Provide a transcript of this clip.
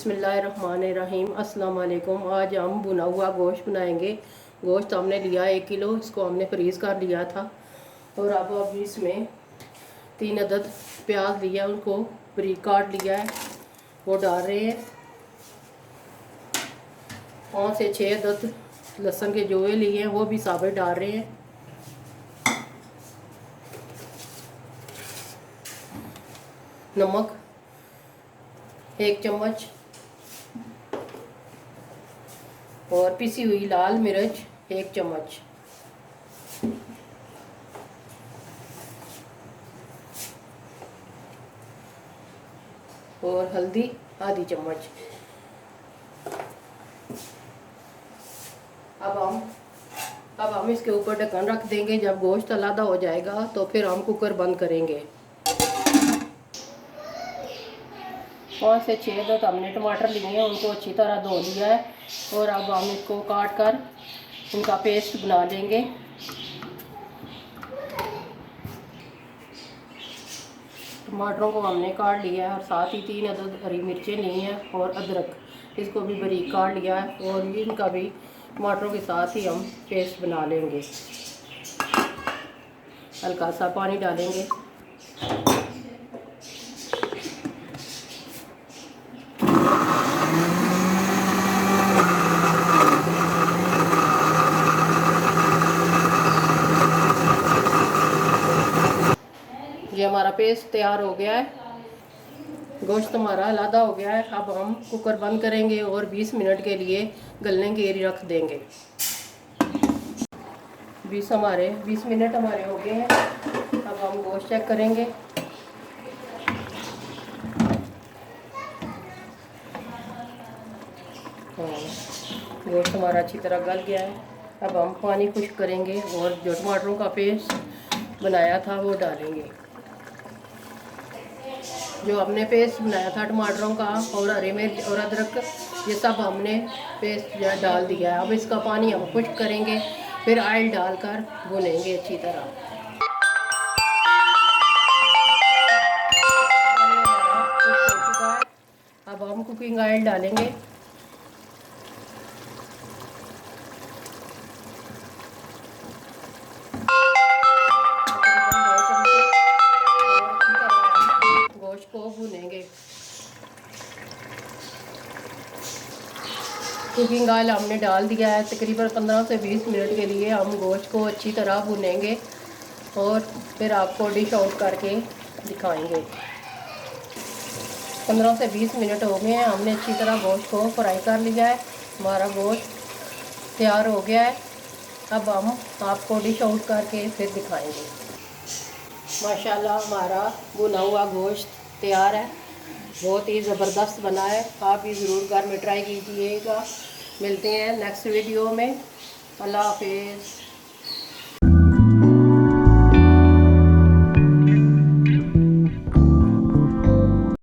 बिस्मिल्लाहिर्रहमानिर्रहीम। अस्सलाम वालेकुम। आज हम भुना हुआ गोश्त बनाएंगे। गोश्त हमने लिया 1 किलो, इसको हमने फ्रीज़ कर लिया था। और अब इसमें 3 अदद प्याज लिया, उनको बारीक काट लिया है, वो डाल रहे हैं। 5 से 6 अदद लहसुन के जोए लिए हैं, वो भी साबित डाल रहे हैं। नमक 1 चम्मच और पिसी हुई लाल मिर्च 1 चम्मच। और हल्दी आधी चम्मच। अब हम इसके ऊपर ढक्कन रख देंगे। जब गोश्त अलग हो जाएगा तो फिर हम कुकर बंद करेंगे। 5 से 6 अदद हमने टमाटर लिए हैं, उनको अच्छी तरह धो लिया है। और अब हम इसको काट कर उनका पेस्ट बना लेंगे। टमाटरों को हमने काट लिया है और साथ ही 3 अदद हरी मिर्चें ली हैं और अदरक, इसको भी बारीक काट लिया है। और इनका भी टमाटरों के साथ ही हम पेस्ट बना लेंगे। हल्का सा पानी डालेंगे। ये हमारा पेस्ट तैयार हो गया है। गोश्त हमारा आलादा हो गया है। अब हम कुकर बंद करेंगे और 20 मिनट के लिए गलने के लिए रख देंगे। 20 मिनट हमारे हो गए हैं। अब हम गोश्त चेक करेंगे। गोश्त हमारा अच्छी तरह गल गया है। अब हम पानी खुश्क करेंगे और जो टमाटरों का पेस्ट बनाया था वो डालेंगे। जो हमने पेस्ट बनाया था टमाटरों का और हरी मिर्च और अदरक, ये सब हमने पेस्ट जो डाल दिया है। अब इसका पानी हम खुश्क करेंगे, फिर ऑयल डालकर भुनेंगे अच्छी तरह। अब हम कुकिंग ऑयल डालेंगे। गोश्त को भुनेंगे। कुकिंग ऑयल हमने डाल दिया है। तकरीबन 15 से 20 मिनट के लिए हम गोश्त को अच्छी तरह भुनेंगे और फिर आपको डिश आउट करके दिखाएंगे। 15 से 20 मिनट हो गए हैं। हमने अच्छी तरह गोश्त को फ्राई कर लिया है। हमारा गोश्त तैयार हो गया है। अब हम आपको डिश आउट करके फिर दिखाएंगे। माशाल्लाह हमारा भुना हुआ गोश्त तैयार है। बहुत ही ज़बरदस्त बना है। आप भी ज़रूर घर में ट्राई कीजिएगा। मिलते हैं नेक्स्ट वीडियो में। अल्लाह हाफिज़।